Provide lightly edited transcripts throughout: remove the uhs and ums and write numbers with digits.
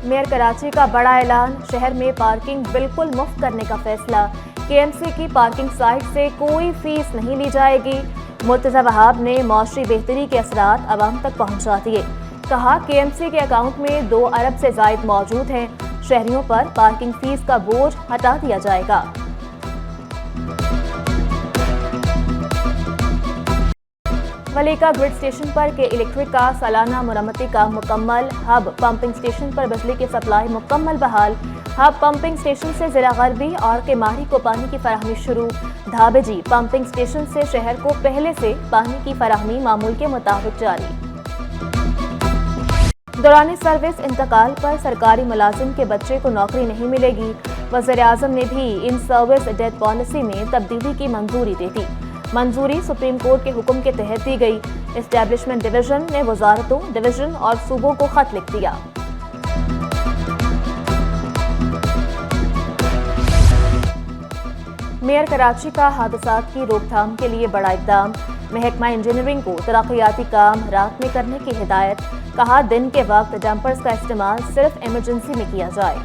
Mayor Karachi का बड़ा ऐलान, शहर में पार्किंग बिल्कुल मुफ्त करने का फैसला। केएमसी की पार्किंग साइट से कोई फीस नहीं ली जाएगी। मुर्तज़ा वहाब ने मौशरी बेहतरी के असरात अवाम तक पहुंचा दिए। कहा, केएमसी के अकाउंट में 2 अरब से जायद मौजूद हैं। शहरियों पर पार्किंग फीस का बोझ हटा दिया जाएगा। मलिका ग्रिड स्टेशन पर के इलेक्ट्रिक का सालाना मुरम्मती काम मुकम्मल। हब पंपिंग स्टेशन पर बिजली की सप्लाई मुकम्मल बहाल। हब पंपिंग स्टेशन से जिला गरबी और केमारी को पानी की फराहमी शुरू। धाबेजी पंपिंग स्टेशन से शहर को पहले से पानी की फराहमी मामूल के मुताबिक जारी। दौरान सर्विस इंतकाल पर सरकारी मुलाजिम के बच्चे को नौकरी नहीं मिलेगी। वज़ीर-ए-आज़म ने भी इन सर्विस डेथ पॉलिसी में तब्दीली की मंजूरी दे दी। मंजूरी सुप्रीम कोर्ट के हुक्म के तहत दी गई। एस्टैब्लिशमेंट डिवीजन ने वजारतों, डिवीजन और सूबों को खत लिख दिया। मेयर कराची का हादसात की रोकथाम के लिए बड़ा इक़दाम। महकमा इंजीनियरिंग को तरक्याती काम रात में करने की हिदायत। कहा, दिन के वक्त डंपर्स का इस्तेमाल सिर्फ इमरजेंसी में किया जाए।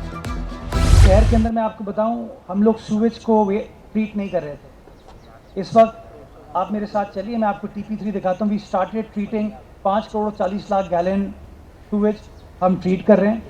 शहर के अंदर मैं आपको बताऊं, हम लोग सूवेज को ट्रीट नहीं कर रहे थे। इस वक्त आप मेरे साथ चलिए, मैं आपको TP3 दिखाता हूँ। We started treating 5 crore 40 lakh gallon sewage हम ट्रीट कर रहे हैं।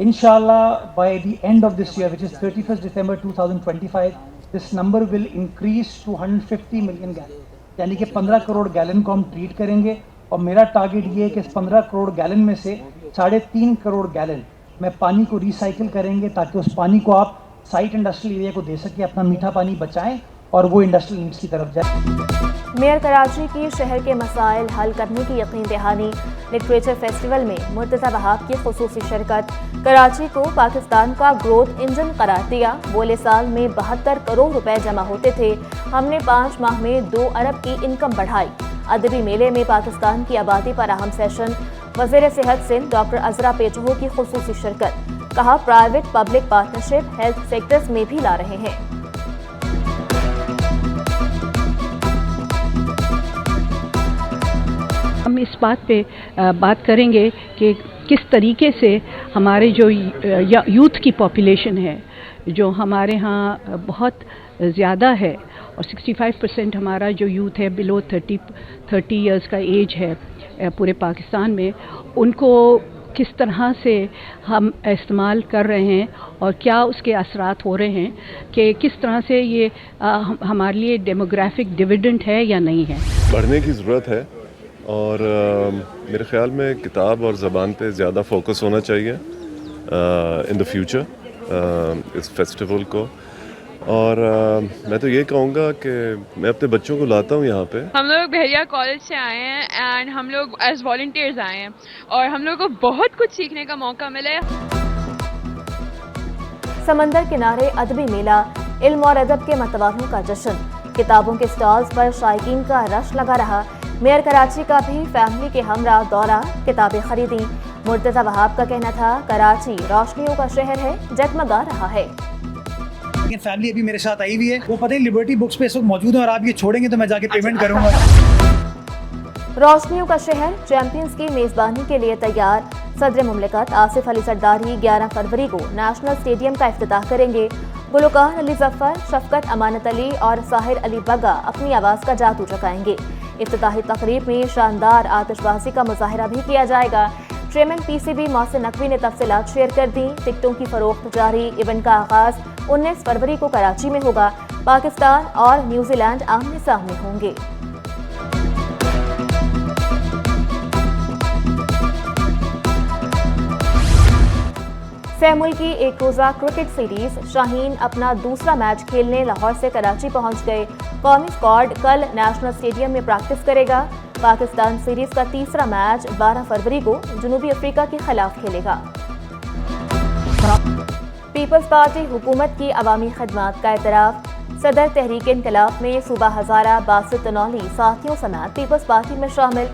इंशाल्लाह by the end of this year, which is 31 December 2025, this number will increase to 150 million gallon, यानी कि 15 करोड़ गैलन को हम ट्रीट करेंगे। और मेरा टारगेट ये है कि इस 15 करोड़ गैलन में से 3.5 करोड़ गैलन में पानी को रिसाइकिल करेंगे, ताकि उस पानी को आप साइट इंडस्ट्रियल एरिया को दे सकें, अपना मीठा पानी बचाएं और वो इंडस्ट्रियल नीड्स की तरफ जाए। मेयर कराची की शहर के मसाइल हल करने की यकीन दहानी। लिटरेचर फेस्टिवल में मुर्तज़ा वहाब की खुसूसी शिरकत। कराची को पाकिस्तान का ग्रोथ इंजन करार दिया। बोले साल में 72 करोड़ रुपए जमा होते थे, हमने 5 माह में 2 अरब की इनकम बढ़ाई। अदबी मेले में पाकिस्तान की आबादी पर अहम सेशन। वज़ीर सेहत सिंध डॉक्टर अजरा पेचहो की खुसूसी शिरकत। कहा, private public partnership health sectors में भी ला रहे हैं। हम इस बात पे बात करेंगे कि किस तरीके से हमारे जो यूथ की पॉपुलेशन है, जो हमारे यहाँ बहुत ज़्यादा है, और 65% हमारा जो यूथ है बिलो 30 इयर्स का एज है पूरे पाकिस्तान में, उनको किस तरह से हम इस्तेमाल कर रहे हैं और क्या उसके असरात हो रहे हैं, कि किस तरह से ये हमारे लिए डेमोग्राफिक डिविडेंड है या नहीं है। बढ़ने की ज़रूरत है और मेरे ख़्याल में किताब और ज़बान पे ज़्यादा फोकस होना चाहिए इन द फ्यूचर इस फेस्टिवल को। और मैं तो ये कहूँगा कि मैं अपने बच्चों को लाता हूँ यहाँ पे। हम लोग बहरिया कॉलेज से आए हैं एंड हम लोग एज वॉलंटियर्स आए हैं और हम लोग को बहुत कुछ सीखने का मौका मिला है। समंदर किनारे अदबी मेला, इल्म और अदब के मतवालों का जश्न। किताबों के स्टॉल्स पर शायकीन का रश लगा रहा। मेयर कराची का भी फैमिली के हमरा दौरा, किताबें खरीदी। मुर्तज़ा वहाब का कहना था, कराची रोशनियों का शहर है, जगमगा रहा है। लेकिन फैमिली अभी मेरे साथ आई हुई है, वो पता है लिबर्टी बुक्स पे इस वक्त मौजूद है, और आप ये छोड़ेंगे तो मैं जाके पेमेंट करूंगा। रोशनियों का शहर चैंपियंस की मेजबानी के लिए तैयार। सदर मुमलिकत आसिफ अली सरदारी 11 फरवरी को नेशनल स्टेडियम का इफ्तिताह करेंगे। गुलकार अली जफर, शफकत अमानत अली और साहिर अली बगा अपनी आवाज़ का जादू चकाएंगे। इफ्तिताही तकरीब में शानदार आतिशबाजी का मुजाहरा भी किया जाएगा। चेयरमैन PCB मोहसिन नकवी ने तफसीलात शेयर कर दी। टिकटों की फरोख्त जारी। इवेंट का आगाज 19 फरवरी को कराची में होगा। पाकिस्तान और न्यूजीलैंड आमने सामने होंगे। सैमुल की एक रोज़ा क्रिकेट सीरीज, शाहीन अपना दूसरा मैच खेलने लाहौर से कराची पहुंच गए। कौमी स्क्वाड कल नेशनल स्टेडियम में प्रैक्टिस करेगा। पाकिस्तान सीरीज का तीसरा मैच 12 फरवरी को जनूबी अफ्रीका के खिलाफ खेलेगा। पीपल्स पार्टी हुकूमत की अवामी खदमात का एतराफ़। सदर तहरीक इनकलाब में सूबा हज़ारा बासित तनौली साथियों समेत पीपल्स पार्टी में शामिल।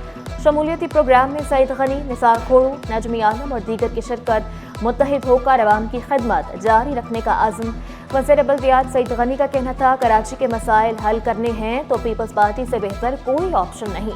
शमूलियती प्रोग्राम में सईद गनी, निसार खोड़ू, नजमी आलम और दीगर की शिरकत। मुत्तहिद होकर अवाम की खदमत जारी रखने का आज़म। वज़ीर बल्दियात सईद गनी का कहना था, कराची के मसाइल हल करने हैं तो पीपल्स पार्टी से बेहतर कोई ऑप्शन नहीं।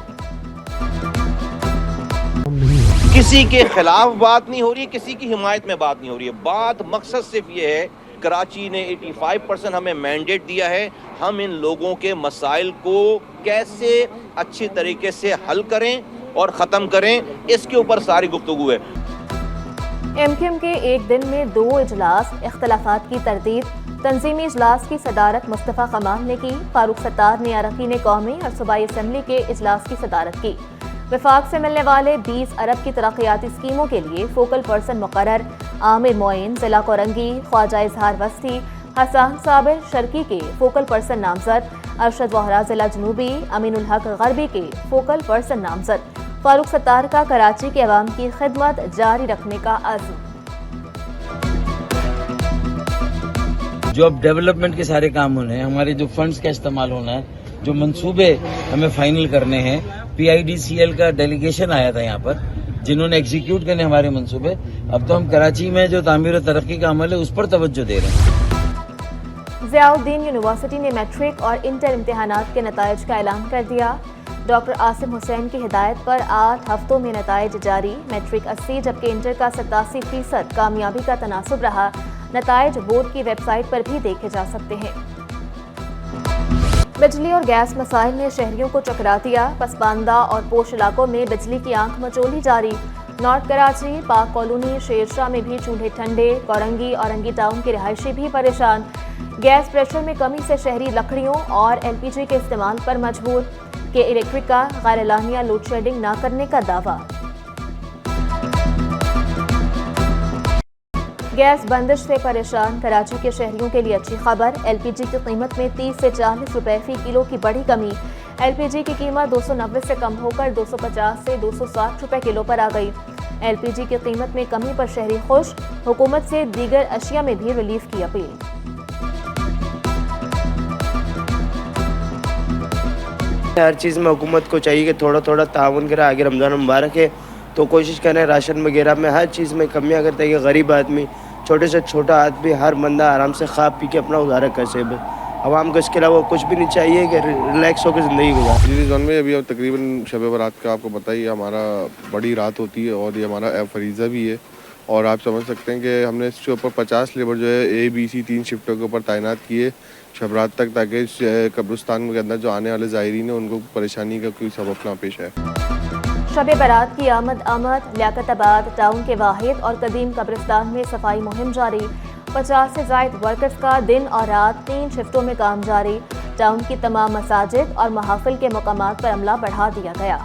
کسی کے خلاف بات نہیں ہو رہی ہے، کسی کی حمایت میں بات نہیں ہو رہی ہے. بات مقصد صرف یہ ہے، کراچی نے 85% ہمیں مینڈیٹ دیا ہے، ہم ان لوگوں کے مسائل کو کیسے اچھی طریقے سے حل کریں اور ختم کریں، اس کے اوپر ساری گفتگو ہے. ایم کیو ایم کے ایک دن میں 2 اجلاس، اختلافات کی تردید. تنظیمی اجلاس کی صدارت مصطفیٰ کمال نے کی. فاروق ستار نے اراکین قومی اور صوبائی اسمبلی کے اجلاس کی صدارت کی. وفاق سے ملنے والے 20 ارب کی ترقیاتی اسکیموں کے لیے فوکل پرسن مقرر. عامر معین ضلع کورنگی، خواجہ اظہار وسطی، حسان صابر شرکی کے فوکل پرسن نامزد. ارشد وہرا ضلع جنوبی، امین الحق غربی کے فوکل پرسن نامزد. فاروق ستار کا کراچی کے عوام کی خدمت جاری رکھنے کا عزم. جو اب ڈیولپمنٹ کے سارے کام ہونے ہیں، ہمارے جو فنڈز کا استعمال ہونا ہے، جو منصوبے ہمیں فائنل کرنے ہیں. پی آئی ڈی سی ایل کا ڈیلیگیشن آیا تھا یہاں پر، جنہوں نے ایگزیکیوٹ کرنے ہمارے منصوبے. اب تو ہم کراچی میں جو تعمیر و ترقی کا عمل ہے اس پر توجہ دے رہے ہیں. ضیاء الدین یونیورسٹی نے میٹرک اور انٹر امتحانات کے نتائج کا اعلان کر دیا. ڈاکٹر عاصم حسین کی ہدایت پر 8 ہفتوں میں نتائج جاری. میٹرک 80 جبکہ انٹر کا 87% کامیابی کا تناسب رہا. نتائج بورڈ کی ویب سائٹ پر بھی دیکھے جا سکتے ہیں. بجلی اور گیس مسائل نے شہریوں کو چکرا دیا. پسماندہ اور پوش علاقوں میں بجلی کی آنکھ مچولی جاری. نارتھ کراچی، پاک کالونی، شیر شاہ میں بھی چولہے ٹھنڈے. کورنگی، اورنگی ٹاؤن کے رہائشی بھی پریشان. گیس پریشر میں کمی سے شہری لکڑیوں اور ایل پی جی کے استعمال پر مجبور. کہ الیکٹرک کا غیر اعلانیہ لوڈ شیڈنگ نہ کرنے کا دعویٰ. گیس بندش سے پریشان کراچی کے شہریوں کے لیے اچھی خبر. ایل پی جی کی قیمت میں 30 سے 40 روپے فی کلو کی بڑی کمی. ایل پی جی کی قیمت 290 سے کم ہو کر 250 سے 260 روپے کلو پر آ گئی. ایل پی جی کی قیمت میں کمی پر شہری خوش. حکومت سے دیگر اشیاء میں بھی ریلیف کی اپیل. ہر چیز میں حکومت کو چاہیے کہ تھوڑا تھوڑا تعاون کرے. آگے رمضان مبارک ہے تو کوشش کریں راشن وغیرہ میں ہر چیز میں کمیاں کرتے کہ غریب آدمی، چھوٹے سے چھوٹا آدمی، ہر بندہ آرام سے کھا پی کے اپنا گزارا کر سکے. عوام کو اس کے علاوہ کچھ بھی نہیں چاہیے کہ ریلیکس ہو کے زندگی گزارے. بجلی زون میں ابھی تقریباً شب برات کا آپ کو پتہ ہی ہے، ہمارا بڑی رات ہوتی ہے اور یہ ہمارا فریضہ بھی ہے. اور آپ سمجھ سکتے ہیں کہ ہم نے اس کے اوپر 50 لیبر جو ہے اے بی سی 3 شفٹوں کے اوپر تعینات کیے شب رات تک، تاکہ قبرستان کے اندر جو آنے والے زائرین ہیں ان کو پریشانی کا کوئی سبب نہ پیش آئے. شب برات کی آمد لیاقت آباد ٹاؤن کے واحد اور قدیم قبرستان میں صفائی مہم جاری. 50 سے زائد ورکرز کا دن اور رات 3 شفٹوں میں کام جاری. ٹاؤن کی تمام مساجد اور محافل کے مقامات پر عملہ بڑھا دیا گیا.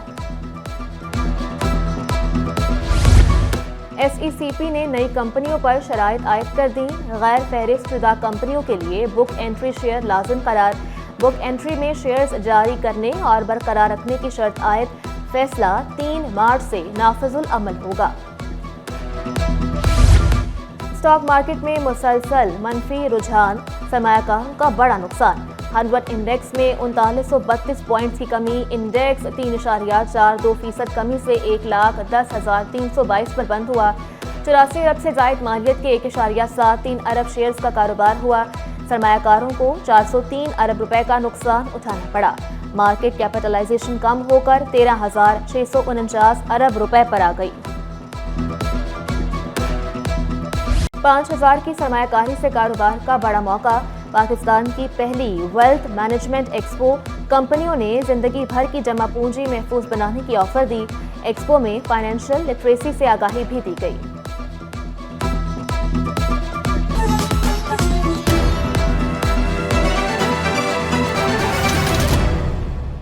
ایس ای سی پی نے نئی کمپنیوں پر شرائط عائد کر دیں. غیر فہرست شدہ کمپنیوں کے لیے بک انٹری شیئر لازم قرار. بک انٹری میں شیئرز جاری کرنے اور برقرار رکھنے کی شرط عائد. فیصلہ 3 مارچ سے نافذ العمل ہوگا. اسٹاک مارکیٹ میں مسلسل منفی رجحان، سرمایہ کاروں کا بڑا نقصان. 100 انڈیکس میں 3932 پوائنٹس کی کمی. انڈیکس 3.42% کمی سے 1,10,322 پر بند ہوا. 84 ارب سے زائد مالیت کے 1.73 ارب شیئرز کا کاروبار ہوا. سرمایہ کاروں کو 403 ارب روپے کا نقصان اٹھانا پڑا. مارکیٹ کیپٹلائزیشن کم ہو کر 13,649 ارب روپے پر آ گئی. 5,000 کی سرمایہ کاری سے کاروبار کا بڑا موقع. پاکستان کی پہلی ویلتھ مینجمنٹ ایکسپو. کمپنیوں نے زندگی بھر کی جمع پونجی محفوظ بنانے کی آفر دی. ایکسپو میں فائنینشیل لٹریسی سے آگاہی بھی دی گئی.